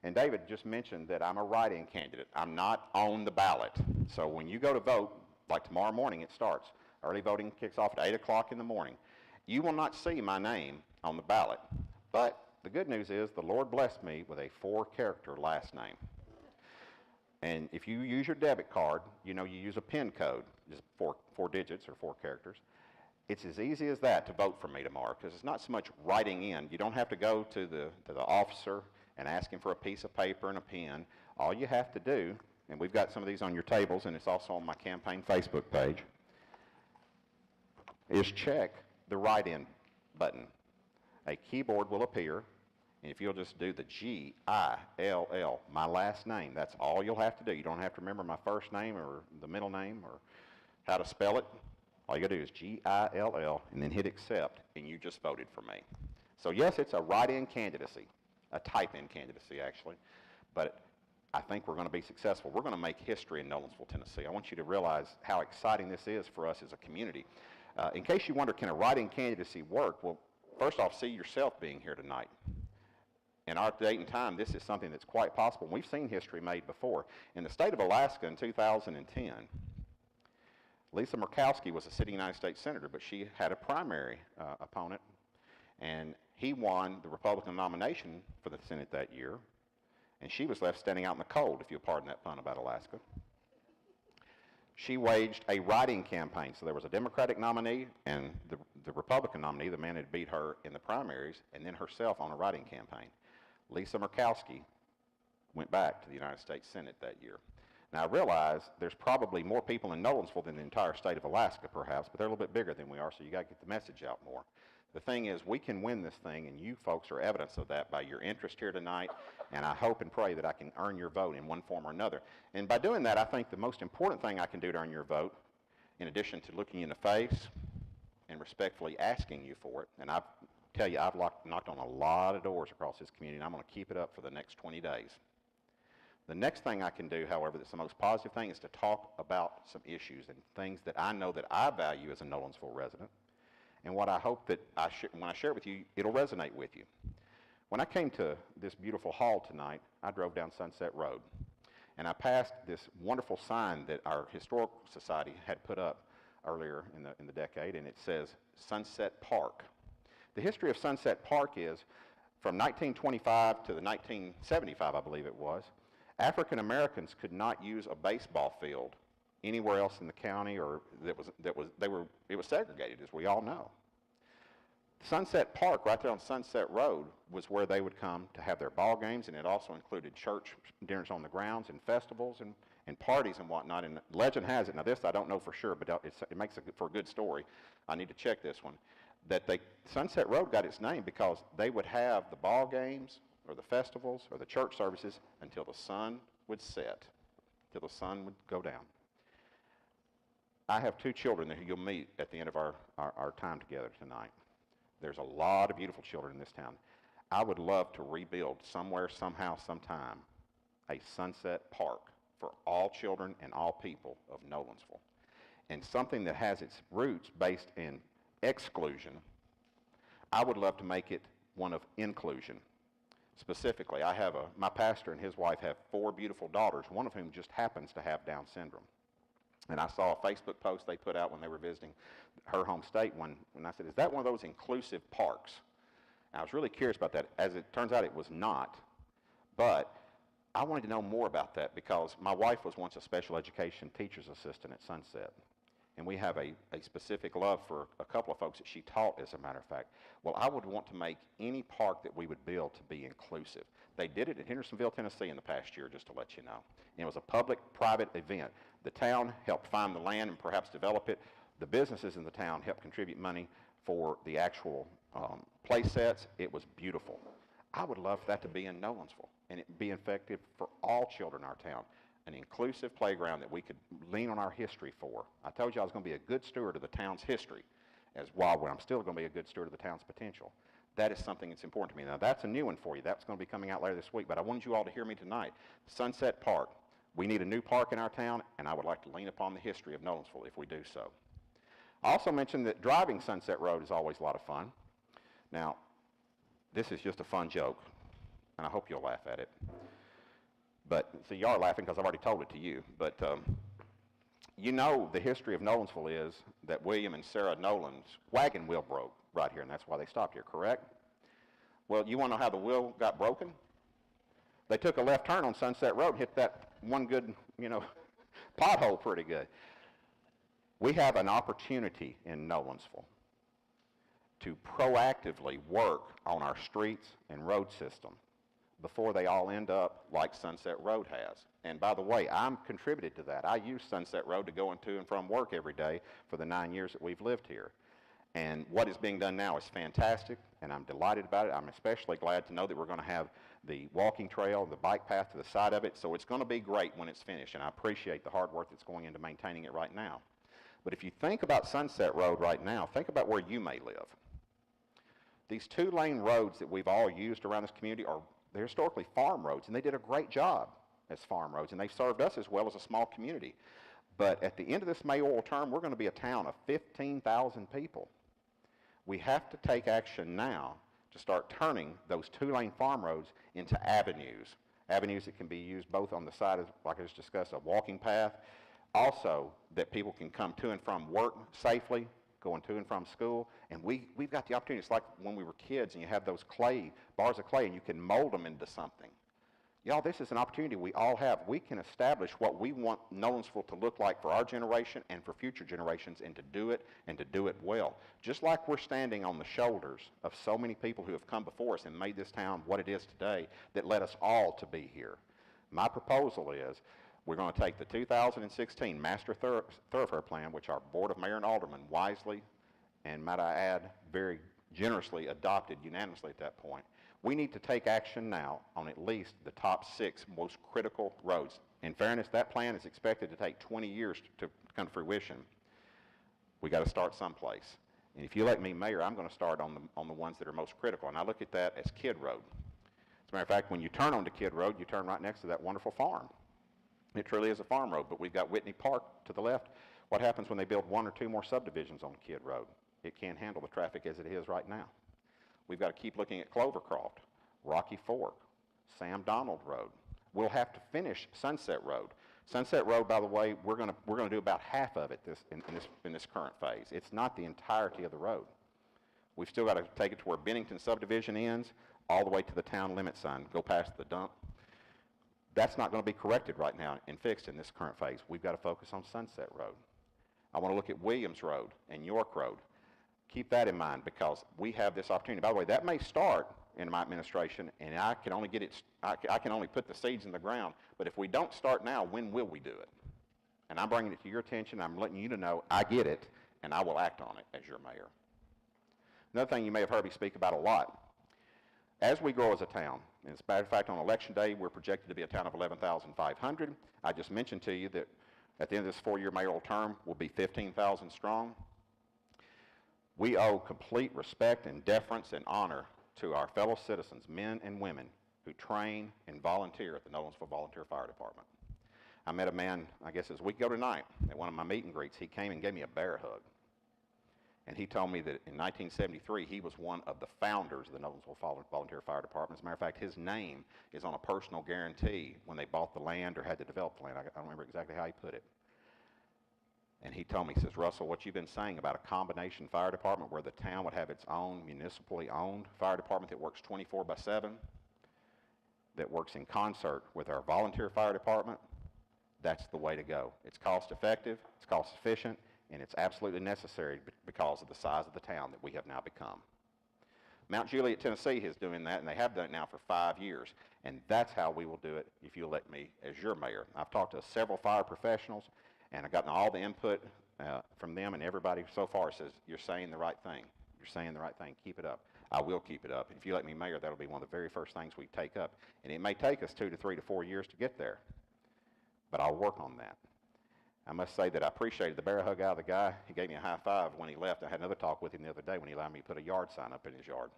And David just mentioned that I'm a write-in candidate. I'm not on the ballot. So when you go to vote, like tomorrow morning it starts, early voting kicks off at 8 o'clock in the morning, you will not see my name on the ballot. But the good news is the Lord blessed me with a 4-character last name. And if you use your debit card, you know you use a PIN code, just four digits or 4 characters. It's as easy as that to vote for me tomorrow, because it's not so much writing in. You don't have to go to the officer and ask him for a piece of paper and a pen. All you have to do, and we've got some of these on your tables, and it's also on my campaign Facebook page, is check the write-in button. A keyboard will appear, and if you'll just do the G-I-L-L, my last name, that's all you'll have to do. You don't have to remember my first name or the middle name or how to spell it. All you got to do is G-I-L-L and then hit accept, and you just voted for me. So yes, it's a write-in candidacy, a type-in candidacy actually, but I think we're going to be successful. We're going to make history in Nolensville, Tennessee. I want you to realize how exciting this is for us as a community. In case you wonder, can a write-in candidacy work? Well, first off, see yourself being here tonight. In our date and time, this is something that's quite possible. We've seen history made before. In the state of Alaska in 2010, Lisa Murkowski was a sitting United States Senator, but she had a primary opponent, and he won the Republican nomination for the Senate that year, and she was left standing out in the cold, if you'll pardon that pun about Alaska. She waged a write-in campaign. So there was a Democratic nominee and the Republican nominee, the man who beat her in the primaries, and then herself on a write-in campaign. Lisa Murkowski went back to the United States Senate that year. Now I realize there's probably more people in Nolensville than the entire state of Alaska perhaps, but they're a little bit bigger than we are, so you got to get the message out more. The thing is, we can win this thing, and you folks are evidence of that by your interest here tonight, and I hope and pray that I can earn your vote in one form or another. And by doing that, I think the most important thing I can do to earn your vote, in addition to looking you in the face and respectfully asking you for it, and I tell you, I've knocked on a lot of doors across this community, and I'm going to keep it up for the next 20 days. The next thing I can do, however, that's the most positive thing, is to talk about some issues and things that I know that I value as a Nolensville resident, and what I hope that when I share it with you, it'll resonate with you. When I came to this beautiful hall tonight, I drove down Sunset Road, and I passed this wonderful sign that our Historical Society had put up earlier in the decade, and it says Sunset Park. The history of Sunset Park is from 1925 to the 1975, I believe it was, African Americans could not use a baseball field anywhere else in the county, or it was segregated, as we all know. Sunset Park, right there on Sunset Road, was where they would come to have their ball games, and it also included church dinners on the grounds and festivals and parties and whatnot. And legend has it, now this I don't know for sure, but it makes for a good story. I need to check this one. That Sunset Road got its name because they would have the ball games or the festivals or the church services until the sun would set, till the sun would go down. I have 2 children that you'll meet at the end of our time together tonight. There's a lot of beautiful children in this town. I would love to rebuild somewhere, somehow, sometime, a Sunset Park for all children and all people of Nolensville. And something that has its roots based in exclusion, I would love to make it one of inclusion. Specifically, my pastor and his wife have 4 beautiful daughters, one of whom just happens to have Down syndrome. And I saw a Facebook post they put out when they were visiting her home state and I said, is that one of those inclusive parks? And I was really curious about that. As it turns out, it was not. But I wanted to know more about that because my wife was once a special education teacher's assistant at Sunset. And we have a specific love for a couple of folks that she taught, as a matter of fact. Well, I would want to make any park that we would build to be inclusive. They did it in Hendersonville, Tennessee in the past year, just to let you know. And it was a public-private event. The town helped find the land and perhaps develop it. The businesses in the town helped contribute money for the actual play sets. It was beautiful. I would love that to be in Nolensville, and it be effective for all children in our town. An inclusive playground that we could lean on our history for. I told you I was going to be a good steward of the town's history, as while I'm still going to be a good steward of the town's potential. That is something that's important to me. Now, that's a new one for you. That's going to be coming out later this week, but I wanted you all to hear me tonight. Sunset Park. We need a new park in our town, and I would like to lean upon the history of Nolensville if we do so. I also mentioned that driving Sunset Road is always a lot of fun. Now, this is just a fun joke. and I hope you'll laugh at it. But, see, you are laughing because I've already told it to you. But you know the history of Nolensville is that William and Sarah Nolan's wagon wheel broke right here, and that's why they stopped here, correct? Well, you want to know how the wheel got broken? They took a left turn on Sunset Road and hit that one good, pothole pretty good. We have an opportunity in Nolensville to proactively work on our streets and road system before they all end up like Sunset Road has. And by the way, I'm contributed to that. I use Sunset Road to go to and from work every day for the 9 years that we've lived here. And what is being done now is fantastic, and I'm delighted about it. I'm especially glad to know that we're going to have the walking trail, the bike path to the side of it, so it's going to be great when it's finished, and I appreciate the hard work that's going into maintaining it right now. But if you think about Sunset Road right now, think about where you may live. These two-lane roads that we've all used around this community they're historically farm roads, and they did a great job as farm roads, and they served us as well as a small community. But at the end of this mayoral term, we're going to be a town of 15,000 people. We have to take action now to start turning those two-lane farm roads into avenues that can be used both on the side of, like I just discussed, a walking path, also that people can come to and from work safely, going to and from school, and we've got the opportunity. It's like when we were kids and you have those bars of clay, and you can mold them into something. Y'all, this is an opportunity we all have. We can establish what we want Nolensville to look like for our generation and for future generations, and to do it well. Just like we're standing on the shoulders of so many people who have come before us and made this town what it is today, that led us all to be here. My proposal is we're going to take the 2016 Master Thoroughfare Plan, which our Board of Mayor and Aldermen wisely, and might I add, very generously adopted unanimously at that point. We need to take action now on at least the top 6 most critical roads. In fairness, that plan is expected to take 20 years to come to fruition. We got to start someplace. And if you let me, Mayor, I'm going to start on the ones that are most critical, and I look at that as Kidd Road. As a matter of fact, when you turn onto Kidd Road, you turn right next to that wonderful farm. It truly is a farm road, but we've got Whitney Park to the left. What happens when they build 1 or 2 more subdivisions on Kidd Road? It can't handle the traffic as it is right now. We've got to keep looking at Clovercroft, Rocky Fork, Sam Donald Road. We'll have to finish Sunset Road. Sunset Road, by the way, we're going to do about half of it in this current phase. It's not the entirety of the road. We've still got to take it to where Bennington subdivision ends, all the way to the town limit sign, go past the dump. That's not going to be corrected right now and fixed in this current phase. We've got to focus on Sunset Road. I want to look at Williams Road and York Road. Keep that in mind, because we have this opportunity. By the way, that may start in my administration, and I can only put the seeds in the ground. But if we don't start now, when will we do it? And I'm bringing it to your attention. I'm letting you to know I get it, and I will act on it as your mayor. Another thing you may have heard me speak about a lot, as we grow as a town, and as a matter of fact, on election day, we're projected to be a town of 11,500. I just mentioned to you that at the end of this 4-year mayoral term, we'll be 15,000 strong. We owe complete respect and deference and honor to our fellow citizens, men and women, who train and volunteer at the Nolensville Volunteer Fire Department. I met a man, I guess it was a week ago tonight, at one of my meet and greets. He came and gave me a bear hug. And he told me that in 1973, he was one of the founders of the Nolensville Volunteer Fire Department. As a matter of fact, his name is on a personal guarantee when they bought the land or had to develop the land. I don't remember exactly how he put it. And he told me, he says, Russell, what you've been saying about a combination fire department where the town would have its own municipally owned fire department that works 24/7, that works in concert with our volunteer fire department, that's the way to go. It's cost effective, it's cost efficient, and it's absolutely necessary because of the size of the town that we have now become. Mount Juliet, Tennessee is doing that, and they have done it now for 5 years. And that's how we will do it if you'll let me as your mayor. I've talked to several fire professionals, and I've gotten all the input from them, and everybody so far says, you're saying the right thing. You're saying the right thing. Keep it up. I will keep it up. And if you let me mayor, that'll be one of the very first things we take up. And it may take us 2 to 3 to 4 years to get there, but I'll work on that. I must say that I appreciated the bear hug out of the guy. He gave me a high five when he left. I had another talk with him the other day when he allowed me to put a yard sign up in his yard.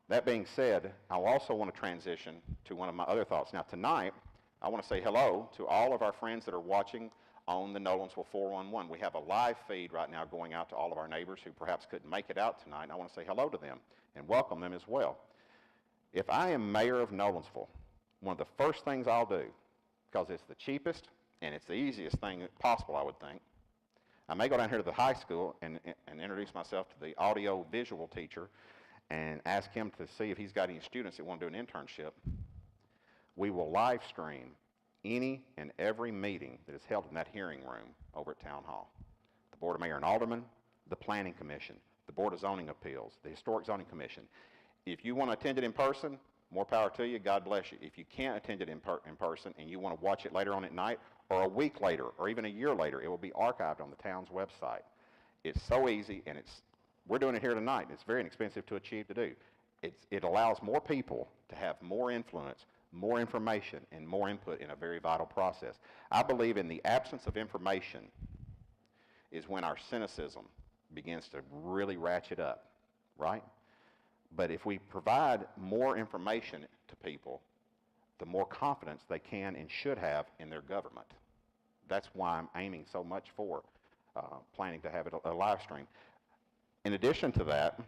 That being said, I also want to transition to one of my other thoughts. Now tonight, I want to say hello to all of our friends that are watching on the Nolensville 411. We have a live feed right now going out to all of our neighbors who perhaps couldn't make it out tonight. And I want to say hello to them and welcome them as well. If I am mayor of Nolensville, one of the first things I'll do, because it's the cheapest and it's the easiest thing possible, I would think, I may go down here to the high school and introduce myself to the audio visual teacher and ask him to see if he's got any students that want to do an internship. We will live stream any and every meeting that is held in that hearing room over at Town Hall. The Board of Mayor and Aldermen, the Planning Commission, the Board of Zoning Appeals, the Historic Zoning Commission. If you want to attend it in person, more power to you, God bless you. If you can't attend it in person and you want to watch it later on at night, or a week later, or even a year later, it will be archived on the town's website. It's so easy, and we're doing it here tonight. It's very inexpensive to achieve to do. It allows more people to have more influence, more information, and more input in a very vital process. I believe in the absence of information is when our cynicism begins to really ratchet up, right? But if we provide more information to people, the more confidence they can and should have in their government. That's why I'm aiming so much for planning to have it a live stream. In addition to that,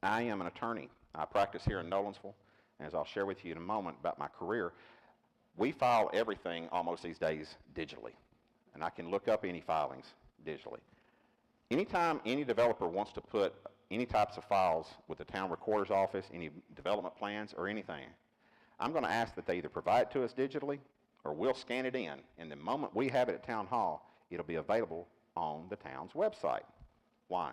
I am an attorney. I practice here in Nolensville. As I'll share with you in a moment about my career, we file everything almost these days digitally. And I can look up any filings digitally. Anytime any developer wants to put any types of files with the town recorder's office, any development plans or anything, I'm going to ask that they either provide it to us digitally or we'll scan it in. And the moment we have it at Town Hall, it'll be available on the town's website. Why?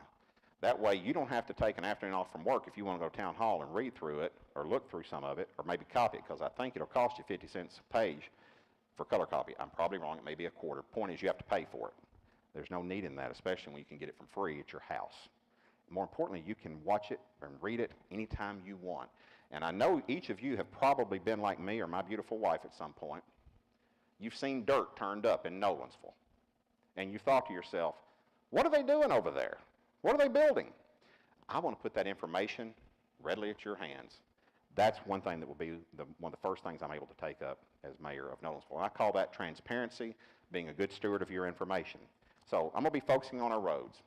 That way you don't have to take an afternoon off from work if you want to go to Town Hall and read through it or look through some of it or maybe copy it, because I think it'll cost you 50 cents a page for color copy. I'm probably wrong. It may be a quarter. Point is you have to pay for it. There's no need in that, especially when you can get it from free at your house. More importantly, you can watch it and read it anytime you want. And I know each of you have probably been like me or my beautiful wife at some point. You've seen dirt turned up in Nolensville. And you thought to yourself, what are they doing over there? What are they building? I want to put that information readily at your hands. That's one thing that will be one of the first things I'm able to take up as mayor of Nolensville. And I call that transparency, being a good steward of your information. So I'm going to be focusing on our roads,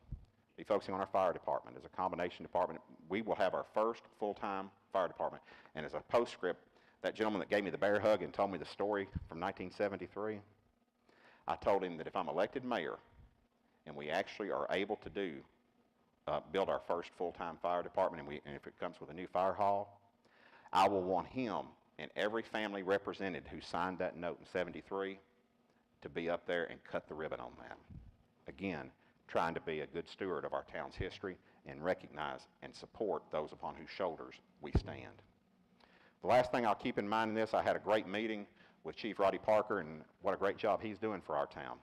be focusing on our fire department. As a combination department, we will have our first full-time fire department. And as a postscript, that gentleman that gave me the bear hug and told me the story from 1973, I told him that if I'm elected mayor and we actually are able to build our first full-time fire department, and if it comes with a new fire hall, I will want him and every family represented who signed that note in 73 to be up there and cut the ribbon on that. Again, trying to be a good steward of our town's history and recognize and support those upon whose shoulders we stand. The last thing I'll keep in mind in this, I had a great meeting with Chief Roddy Parker, and what a great job he's doing for our town.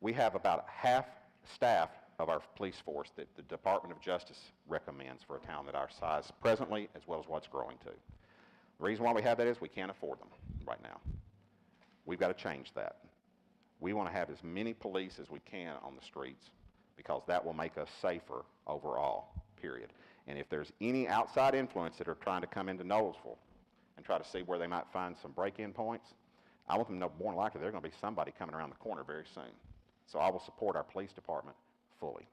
We have about half staff of our police force that the Department of Justice recommends for a town that our size presently, as well as what's growing to. The reason why we have that is we can't afford them right now. We've got to change that. We want to have as many police as we can on the streets because that will make us safer overall, period. And if there's any outside influence that are trying to come into Nolensville and try to see where they might find some break-in points, I want them to know more than likely there's going to be somebody coming around the corner very soon. So I will support our police department fully.